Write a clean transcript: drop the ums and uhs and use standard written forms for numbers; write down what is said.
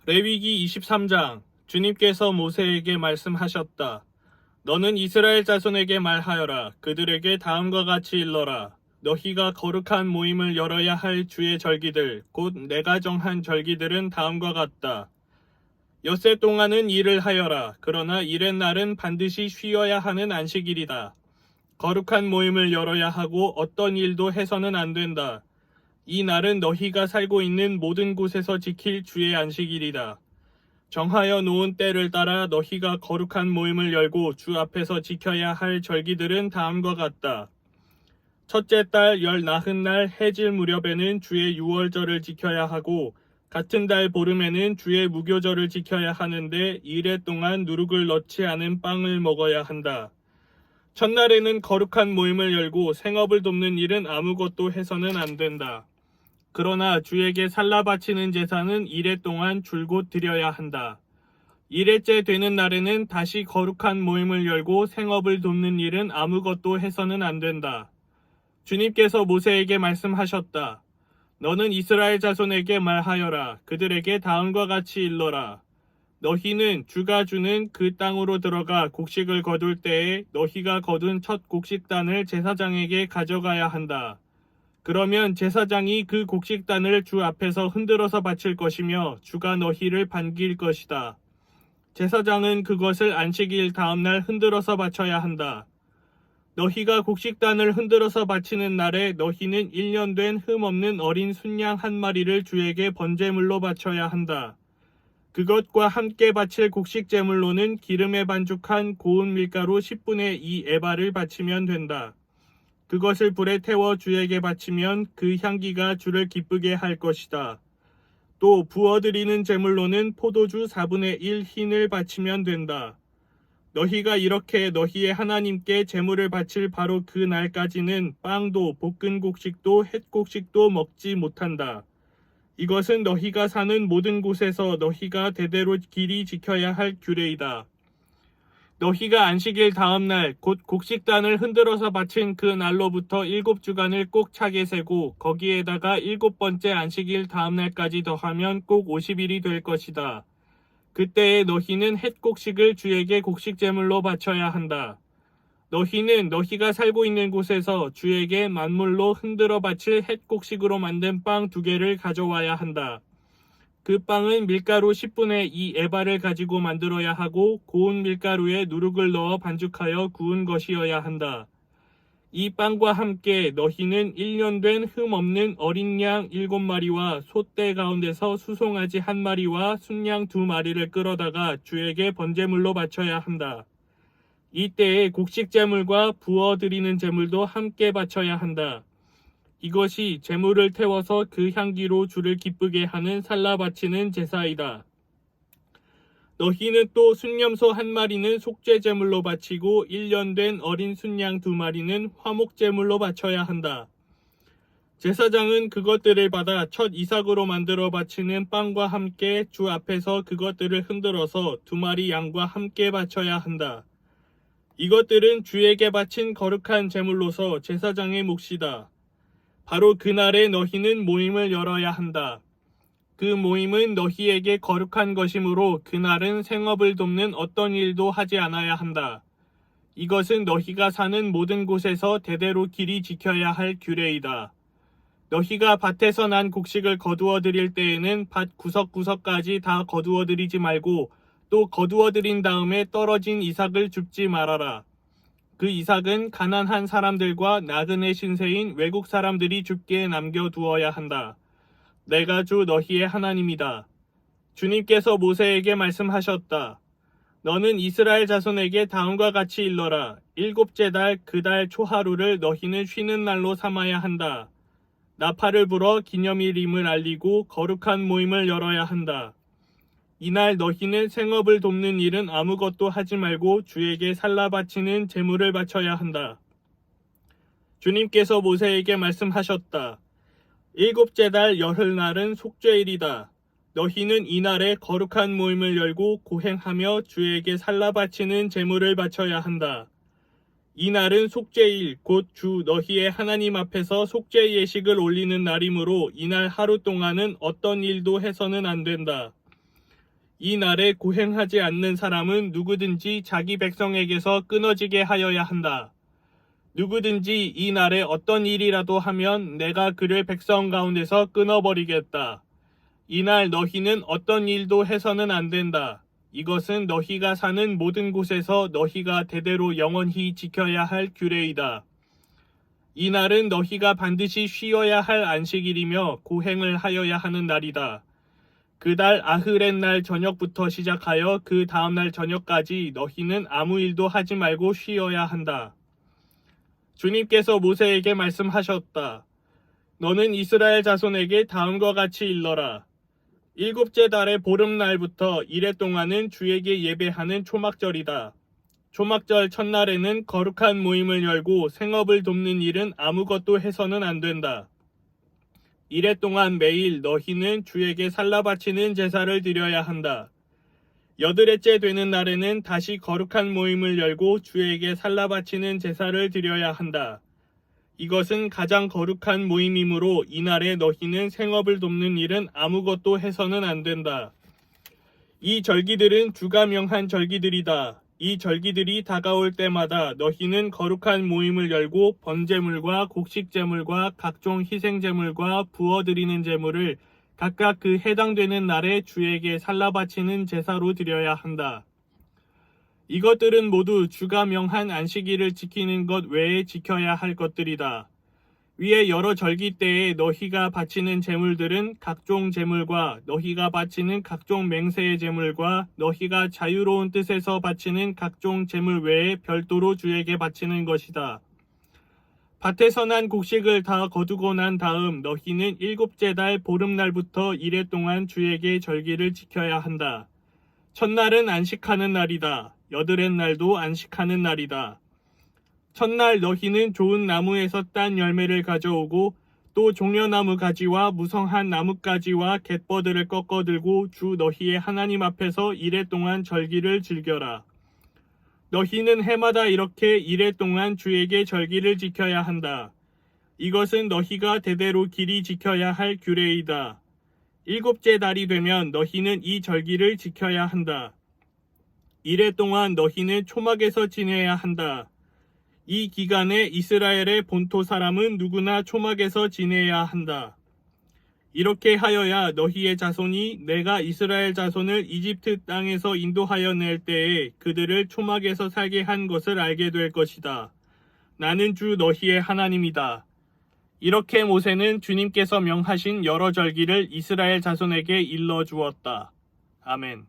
레위기 23장. 주님께서 모세에게 말씀하셨다. 너는 이스라엘 자손에게 말하여라. 그들에게 다음과 같이 일러라. 너희가 거룩한 모임을 열어야 할 주의 절기들, 곧 내가 정한 절기들은 다음과 같다. 엿새 동안은 일을 하여라. 그러나 일의 날은 반드시 쉬어야 하는 안식일이다. 거룩한 모임을 열어야 하고 어떤 일도 해서는 안 된다. 이 날은 너희가 살고 있는 모든 곳에서 지킬 주의 안식일이다. 정하여 놓은 때를 따라 너희가 거룩한 모임을 열고 주 앞에서 지켜야 할 절기들은 다음과 같다. 첫째 달 열 나흔날 해질 무렵에는 주의 유월절을 지켜야 하고 같은 달 보름에는 주의 무교절을 지켜야 하는데 이래 동안 누룩을 넣지 않은 빵을 먹어야 한다. 첫날에는 거룩한 모임을 열고 생업을 돕는 일은 아무것도 해서는 안 된다. 그러나 주에게 살라 바치는 제사는 이래 동안 줄곧 드려야 한다. 이래째 되는 날에는 다시 거룩한 모임을 열고 생업을 돕는 일은 아무것도 해서는 안 된다. 주님께서 모세에게 말씀하셨다. 너는 이스라엘 자손에게 말하여라. 그들에게 다음과 같이 일러라. 너희는 주가 주는 그 땅으로 들어가 곡식을 거둘 때에 너희가 거둔 첫 곡식단을 제사장에게 가져가야 한다. 그러면 제사장이 그 곡식단을 주 앞에서 흔들어서 바칠 것이며 주가 너희를 반길 것이다. 제사장은 그것을 안식일 다음날 흔들어서 바쳐야 한다. 너희가 곡식단을 흔들어서 바치는 날에 너희는 1년 된 흠없는 어린 순양 한 마리를 주에게 번제물로 바쳐야 한다. 그것과 함께 바칠 곡식 제물로는 기름에 반죽한 고운 밀가루 10분의 2 에바를 바치면 된다. 그것을 불에 태워 주에게 바치면 그 향기가 주를 기쁘게 할 것이다. 또 부어드리는 제물로는 포도주 4분의 1 흰을 바치면 된다. 너희가 이렇게 너희의 하나님께 제물을 바칠 바로 그 날까지는 빵도 볶은 곡식도 햇곡식도 먹지 못한다. 이것은 너희가 사는 모든 곳에서 너희가 대대로 길이 지켜야 할 규례이다. 너희가 안식일 다음날 곧 곡식단을 흔들어서 바친 그 날로부터 7주간을 꼭 차게 세고 거기에다가 7번째 안식일 다음날까지 더하면 꼭 50일이 될 것이다. 그때에 너희는 햇곡식을 주에게 곡식제물로 바쳐야 한다. 너희는 너희가 살고 있는 곳에서 주에게 만물로 흔들어 바칠 햇곡식으로 만든 빵 2개를 가져와야 한다. 그 빵은 밀가루 10분의 2 에바를 가지고 만들어야 하고 고운 밀가루에 누룩을 넣어 반죽하여 구운 것이어야 한다. 이 빵과 함께 너희는 1년 된 흠 없는 어린 양 7마리와 소떼 가운데서 수송아지 1마리와 순양 2마리를 끌어다가 주에게 번제물로 바쳐야 한다. 이때에 곡식제물과 부어드리는 제물도 함께 바쳐야 한다. 이것이 제물을 태워서 그 향기로 주를 기쁘게 하는 살라 바치는 제사이다. 너희는 또 순념소 1마리는 속죄제물로 바치고 1년 된 어린 순양 2마리는 화목제물로 바쳐야 한다. 제사장은 그것들을 받아 첫 이삭으로 만들어 바치는 빵과 함께 주 앞에서 그것들을 흔들어서 2마리 양과 함께 바쳐야 한다. 이것들은 주에게 바친 거룩한 제물로서 제사장의 몫이다. 바로 그날에 너희는 모임을 열어야 한다. 그 모임은 너희에게 거룩한 것이므로 그날은 생업을 돕는 어떤 일도 하지 않아야 한다. 이것은 너희가 사는 모든 곳에서 대대로 길이 지켜야 할 규례이다. 너희가 밭에서 난 곡식을 거두어 드릴 때에는 밭 구석구석까지 다 거두어 드리지 말고 또 거두어 드린 다음에 떨어진 이삭을 줍지 말아라. 그 이삭은 가난한 사람들과 나그네 신세인 외국 사람들이 줍기에 남겨두어야 한다. 내가 주 너희의 하나님이다. 주님께서 모세에게 말씀하셨다. 너는 이스라엘 자손에게 다음과 같이 일러라. 7째 달 그 달 초하루를 너희는 쉬는 날로 삼아야 한다. 나팔을 불어 기념일임을 알리고 거룩한 모임을 열어야 한다. 이날 너희는 생업을 돕는 일은 아무것도 하지 말고 주에게 살라 바치는 제물을 바쳐야 한다. 주님께서 모세에게 말씀하셨다. 7째 달 열흘날은 속죄일이다. 너희는 이날에 거룩한 모임을 열고 고행하며 주에게 살라 바치는 제물을 바쳐야 한다. 이날은 속죄일 곧 주 너희의 하나님 앞에서 속죄 예식을 올리는 날이므로 이날 하루 동안은 어떤 일도 해서는 안 된다. 이 날에 고행하지 않는 사람은 누구든지 자기 백성에게서 끊어지게 하여야 한다. 누구든지 이 날에 어떤 일이라도 하면 내가 그를 백성 가운데서 끊어버리겠다. 이날 너희는 어떤 일도 해서는 안 된다. 이것은 너희가 사는 모든 곳에서 너희가 대대로 영원히 지켜야 할 규례이다. 이 날은 너희가 반드시 쉬어야 할 안식일이며 고행을 하여야 하는 날이다. 그달 아흐렛 날 저녁부터 시작하여 그 다음날 저녁까지 너희는 아무 일도 하지 말고 쉬어야 한다. 주님께서 모세에게 말씀하셨다. 너는 이스라엘 자손에게 다음과 같이 일러라. 일곱째 달의 보름날부터 이래 동안은 주에게 예배하는 초막절이다. 초막절 첫날에는 거룩한 모임을 열고 생업을 돕는 일은 아무것도 해서는 안 된다. 이래 동안 매일 너희는 주에게 살라 바치는 제사를 드려야 한다. 여드레째 되는 날에는 다시 거룩한 모임을 열고 주에게 살라 바치는 제사를 드려야 한다. 이것은 가장 거룩한 모임이므로 이날에 너희는 생업을 돕는 일은 아무것도 해서는 안 된다. 이 절기들은 주가 명한 절기들이다. 이 절기들이 다가올 때마다 너희는 거룩한 모임을 열고 번제물과 곡식제물과 각종 희생제물과 부어드리는 제물을 각각 그 해당되는 날에 주에게 살라 바치는 제사로 드려야 한다. 이것들은 모두 주가 명한 안식일을 지키는 것 외에 지켜야 할 것들이다. 위에 여러 절기 때에 너희가 바치는 제물들은 각종 제물과 너희가 바치는 각종 맹세의 제물과 너희가 자유로운 뜻에서 바치는 각종 제물 외에 별도로 주에게 바치는 것이다. 밭에서 난 곡식을 다 거두고 난 다음 너희는 일곱째 달 보름날부터 이래 동안 주에게 절기를 지켜야 한다. 첫날은 안식하는 날이다. 여드렛 날도 안식하는 날이다. 첫날 너희는 좋은 나무에서 딴 열매를 가져오고 또 종려나무 가지와 무성한 나뭇가지와 갯버들을 꺾어 들고 주 너희의 하나님 앞에서 이래 동안 절기를 즐겨라. 너희는 해마다 이렇게 이래 동안 주에게 절기를 지켜야 한다. 이것은 너희가 대대로 길이 지켜야 할 규례이다. 일곱째 달이 되면 너희는 이 절기를 지켜야 한다. 이래 동안 너희는 초막에서 지내야 한다. 이 기간에 이스라엘의 본토 사람은 누구나 초막에서 지내야 한다. 이렇게 하여야 너희의 자손이 내가 이스라엘 자손을 이집트 땅에서 인도하여 낼 때에 그들을 초막에서 살게 한 것을 알게 될 것이다. 나는 주 너희의 하나님이다. 이렇게 모세는 주님께서 명하신 여러 절기를 이스라엘 자손에게 일러 주었다. 아멘.